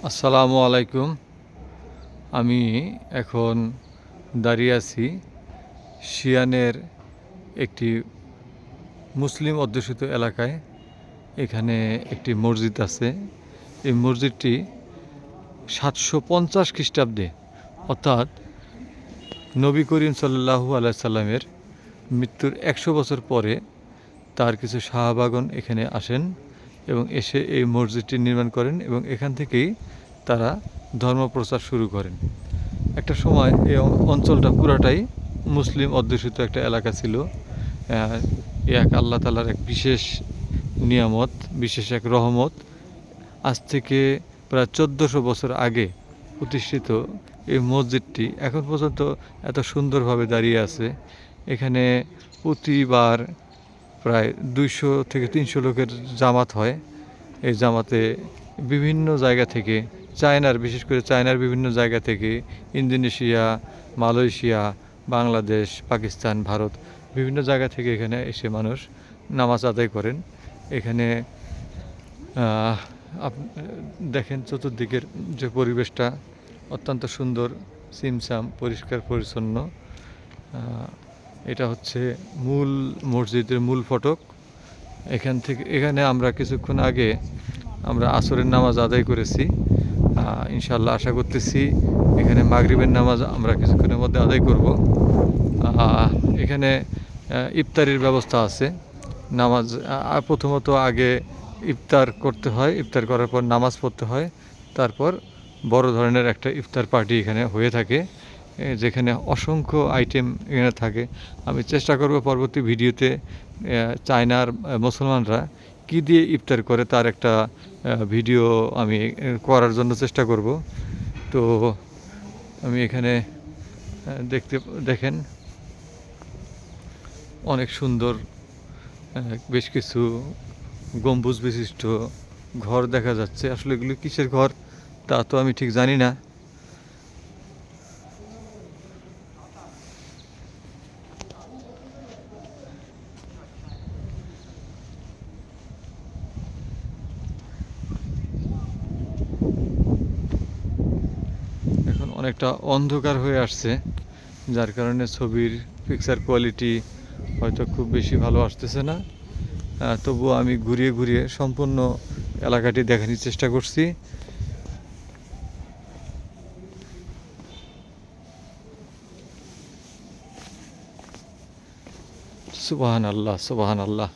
আসসালামু আলাইকুম। আমি এখন দাঁড়িয়ে আছি শিয়ানের একটি মুসলিম অধ্যুষিত এলাকায়। এখানে একটি মসজিদ আছে। এই মসজিদটি 750 খ্রিস্টাব্দে, অর্থাৎ নবী করিম সাল্লাল্লাহু আলাইহি সাল্লামের মৃত্যুর 100 বছর পরে তার কিছু সাহাবাগণ এখানে আসেন এবং এসে এই মসজিদটি নির্মাণ করেন এবং এখান থেকেই তারা ধর্মপ্রচার শুরু করেন। একটা সময় এই অঞ্চলটা পুরাটাই মুসলিম অধ্যুষিত একটা এলাকা ছিল। এক আল্লাহ তাআলার এক বিশেষ নিয়ামত, বিশেষ এক রহমত। আজ থেকে প্রায় 1400 বছর আগে প্রতিষ্ঠিত এই মসজিদটি এখন পর্যন্ত এত সুন্দরভাবে দাঁড়িয়ে আছে। এখানে প্রতিবার প্রায় 200 থেকে 300 লোকের জামাত হয়। এই জামাতে বিভিন্ন জায়গা থেকে, বিশেষ করে চায়নার বিভিন্ন জায়গা থেকে, ইন্দোনেশিয়া, মালয়েশিয়া, বাংলাদেশ, পাকিস্তান, ভারত, বিভিন্ন জায়গা থেকে এখানে এসে মানুষ নামাজ আদায় করেন। এখানে দেখেন চতুর্দিকের যে পরিবেশটা অত্যন্ত সুন্দর, ছিমছাম, পরিষ্কার পরিচ্ছন্ন। এটা হচ্ছে মূল মসজিদের মূল ফটক। এখানে আমরা কিছুক্ষণ আগে আমরা আসরের নামাজ আদায় করেছি। ইনশাআল্লাহ আশা করতেছি এখানে মাগরিবের নামাজ আমরা কিছুক্ষণের মধ্যে আদায় করব। এখানে ইফতারির ব্যবস্থা আছে। নামাজ প্রথমত আগে ইফতার করতে হয়, ইফতার করার পর নামাজ পড়তে হয়, তারপর বড় ধরনের একটা ইফতার পার্টি এখানে হয়ে থাকে, যেখানে অসংখ্য আইটেম এখানে থাকে। আমি চেষ্টা করব পরবর্তী ভিডিওতে চায়নার মুসলমানরা কী দিয়ে ইফতার করে তার একটা ভিডিও আমি করার জন্য চেষ্টা করব। তো আমি এখানে দেখেন অনেক সুন্দর বেশ কিছু গম্বুজ বিশিষ্ট ঘর দেখা যাচ্ছে। আসলে এগুলো কিসের ঘর তা তো আমি ঠিক জানি না। এখন অনেকটা অন্ধকার হয়ে আসছে, যার কারণে ছবির পিকচার কোয়ালিটি হয়তো খুব বেশি ভালো আসতেছে না। তবুও আমি ঘুরিয়ে ঘুরিয়ে সম্পূর্ণ এলাকাটি দেখানোর চেষ্টা করছি। সুবহানাল্লাহ, সুবহানাল্লাহ।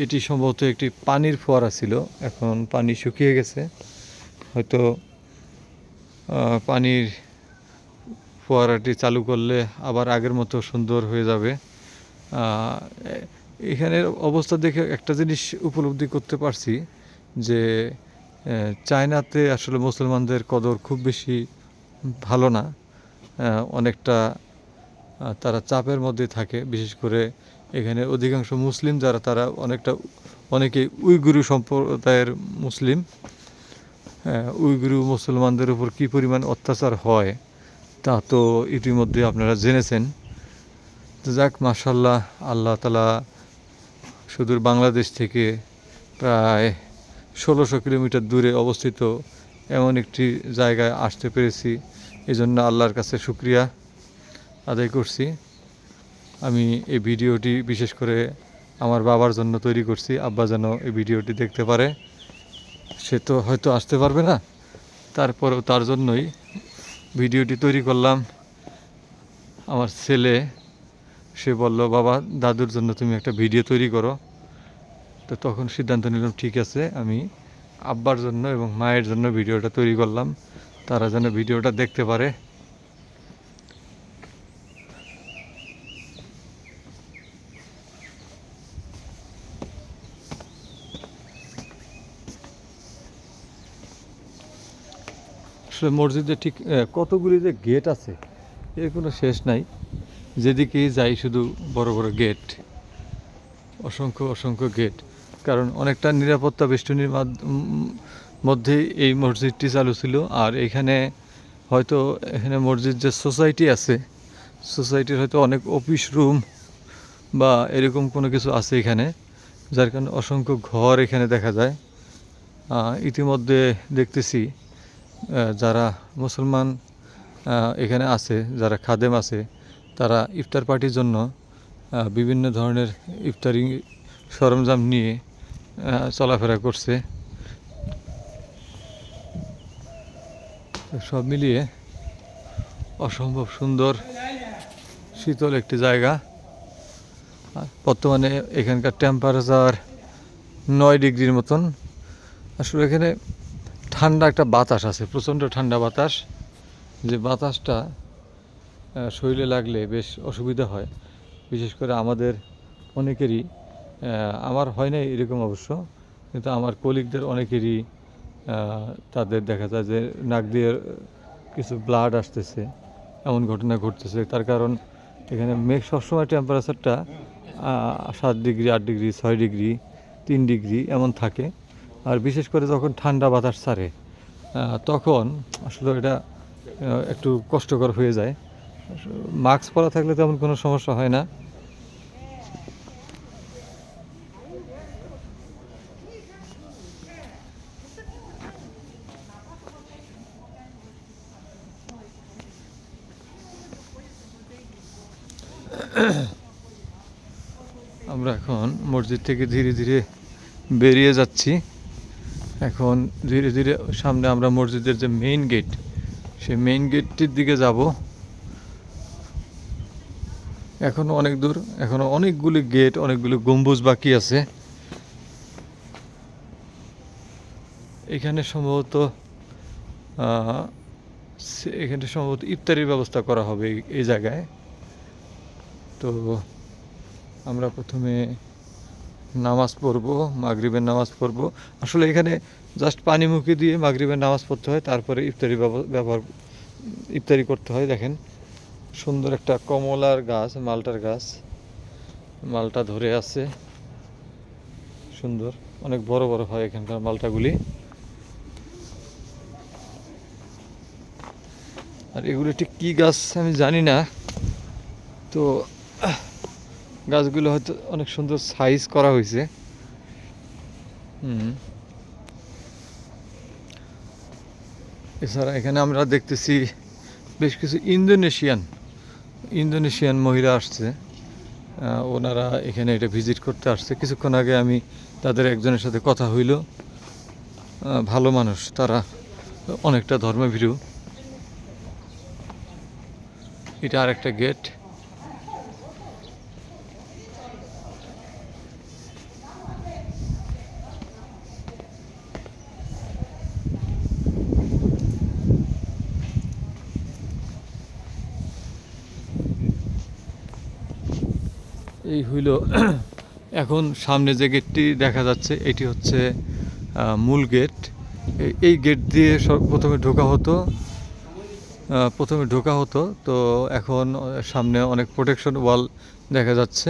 এটি সম্ভবত একটি পানির ফোয়ারা ছিল, এখন পানি শুকিয়ে গেছে। হয়তো পানির ফোয়ারাটি চালু করলে আবার আগের মতো সুন্দর হয়ে যাবে। এখানের অবস্থা দেখে একটা জিনিস উপলব্ধি করতে পারছি যে চায়নাতে আসলে মুসলমানদের কদর খুব বেশি ভালো না। অনেকটা তারা চাপের মধ্যে থাকে। বিশেষ করে এখানে অধিকাংশ মুসলিম যারা, তারা অনেকেই উইগুরু সম্প্রদায়ের মুসলিম। উইগুরু মুসলমানদের উপর কী পরিমাণ অত্যাচার হয় তা তো ইতিমধ্যে আপনারা জেনেছেন। যাক, মাশাআল্লাহ, আল্লাহ তাআলা সুদূর বাংলাদেশ থেকে প্রায় 1600 কিলোমিটার দূরে অবস্থিত এমন একটি জায়গায় আসতে পেরেছি, এজন্য আল্লাহর কাছে শুকরিয়া আদায় করছি। আমি এই ভিডিওটি বিশেষ করে আমার বাবার জন্য তৈরি করছি। আব্বা যেন এই ভিডিওটি দেখতে পারে। সে তো হয়তো আসতে পারবে না, তারপরেও তার জন্যই ভিডিওটি তৈরি করলাম। আমার ছেলে, সে বলল, বাবা, দাদুর জন্য তুমি একটা ভিডিও তৈরি করো। তো তখন সিদ্ধান্ত নিলাম, ঠিক আছে, আমি আব্বার জন্য এবং মায়ের জন্য ভিডিওটা তৈরি করলাম, তারা যেন ভিডিওটা দেখতে পারে। আসলে মসজিদে ঠিক কতগুলি যে গেট আছে এর কোনো শেষ নাই। যেদিকেই যাই শুধু বড় বড় গেট, অসংখ্য অসংখ্য গেট। কারণ অনেকটা নিরাপত্তা বেষ্টনীর মধ্যেই এই মসজিদটি চালু ছিল। আর এখানে মসজিদ যে সোসাইটি আছে, সোসাইটির হয়তো অনেক অফিস রুম বা এরকম কোনো কিছু আছে এখানে, যার কারণে অসংখ্য ঘর এখানে দেখা যায়। ইতিমধ্যে দেখতেছি যারা মুসলমান এখানে আছে, যারা খাদেম আছে, তারা ইফতার পার্টির জন্য বিভিন্ন ধরনের ইফতারি সরঞ্জাম নিয়ে চলাফেরা করছে। সব মিলিয়ে অসম্ভব সুন্দর শীতল একটি জায়গা। বর্তমানে এখানকার টেম্পারেচার 9 ডিগ্রির মতন। আসলে এখানে ঠান্ডা একটা বাতাস আছে, প্রচণ্ড ঠান্ডা বাতাস, যে বাতাসটা শরীরে লাগলে বেশ অসুবিধা হয়। বিশেষ করে আমাদের অনেকেরই, আমার হয় না এরকম অবশ্য, কিন্তু আমার কলিগদের অনেকেরই তাদের দেখা যায় যে নাক দিয়ে কিছু ব্লাড আসতেছে, এমন ঘটনা ঘটতেছে। তার কারণ এখানে মেঘ সবসময় টেম্পারেচারটা 7 ডিগ্রি, 8 ডিগ্রি, 6 ডিগ্রি, 3 ডিগ্রি এমন থাকে। আর বিশেষ করে যখন ঠান্ডা বাতাস ছাড়ে তখন আসলে এটা একটু কষ্টকর হয়ে যায়। মাস্ক পরা থাকলে তেমন কোনো সমস্যা হয় না। আমরা এখন মসজিদ থেকে ধীরে ধীরে বেরিয়ে যাচ্ছি। এখন ধীরে ধীরে সামনে আমরা মসজিদের যে মেইন গেট, সেই মেইন গেটটির দিকে যাব। এখনো অনেক দূর, এখনো অনেকগুলি গেট, অনেকগুলি গম্বুজ বাকি আছে। এখানে সম্ভবত ইফতারির ব্যবস্থা করা হবে এই জায়গায়। তো আমরা প্রথমে নামাজ পড়ব, মাগরিবের নামাজ পড়ব। আসলে এখানে জাস্ট পানিমুখী দিয়ে মাগরিবের নামাজ পড়তে হয়, তারপরে ইফতারি করতে হয়। দেখেন সুন্দর একটা কমলার গাছ, মালটার গাছ, মালটা ধরে আছে সুন্দর, অনেক বড় বড় হয় এখানকার মালটাগুলি। আর এগুলো ঠিক কী গাছ আমি জানি না, তো গাছগুলো হয়তো অনেক সুন্দর সাইজ করা হয়েছে। এছাড়া এখানে আমরা দেখতেছি বেশ কিছু ইন্দোনেশিয়ান মহিলা আসছে। ওনারা এখানে এটা ভিজিট করতে আসছে। কিছুক্ষণ আগে আমি তাদের একজনের সাথে কথা হইল। ভালো মানুষ, তারা অনেকটা ধর্মভীরু। এটা আরেকটা গেট। এই হইল এখন সামনে যে গেটটি দেখা যাচ্ছে, এটি হচ্ছে মূল গেট। এই গেট দিয়ে প্রথমে ঢোকা হতো, তো এখন সামনে অনেক প্রোটেকশন ওয়াল দেখা যাচ্ছে।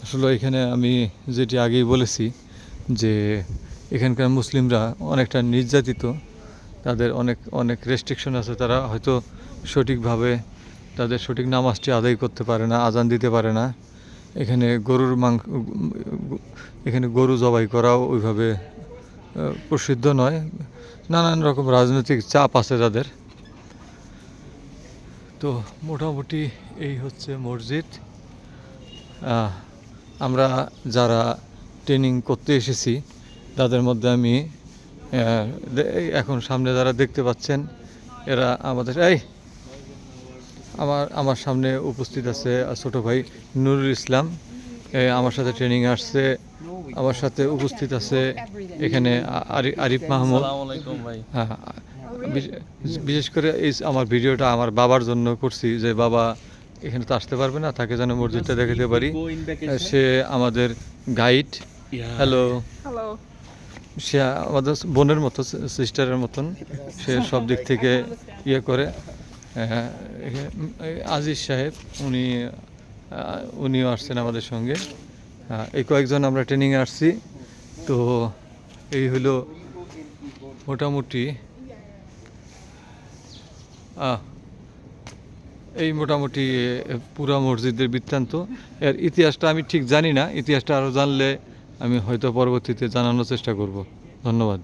আসলে এখানে আমি যেটি আগেই বলেছি যে এখানকার মুসলিমরা অনেকটা নির্যাতিত, তাদের অনেক রেস্ট্রিকশন আছে। তারা হয়তো সঠিকভাবে তাদের সঠিক নামাজটি আদায় করতে পারে না, আজান দিতে পারে না। এখানে গরু জবাই করাও ওইভাবে প্রসিদ্ধ নয়। নানান রকম রাজনৈতিক চাপ আছে তাদের। তো মোটামুটি এই হচ্ছে মসজিদ। আমরা যারা ট্রেনিং করতে এসেছি তাদের মধ্যে আমি এখন সামনে যারা দেখতে পাচ্ছেন, এরা আমার সামনে উপস্থিত আছে ছোট ভাই নুরুল ইসলাম, আমার সাথে ট্রেনিং আসছে। আমার সাথে উপস্থিত আছে এখানে আরিফ মাহমুদ। হ্যাঁ, বিশেষ করে এই আমার ভিডিওটা আমার বাবার জন্য করছি, যে বাবা এখানে তো আসতে পারবে না, তাকে যেন মসজিদটা দেখাতে পারি। সে আমাদের গাইড। হ্যালো। সে আমাদের বোনের মতো, সিস্টারের মতন। সে সব দিক থেকে ইয়ে করে। আজিজ সাহেব উনিও আসছেন আমাদের সঙ্গে। এই কয়েকজন আমরা ট্রেনিংয়ে আসছি। তো এই হলো মোটামুটি এই মোটামুটি পুরা মসজিদের বৃত্তান্ত। এর ইতিহাসটা আমি ঠিক জানি না, ইতিহাসটা আরও জানলে আমি হয়তো পরবর্তীতে জানানোর চেষ্টা করব। ধন্যবাদ।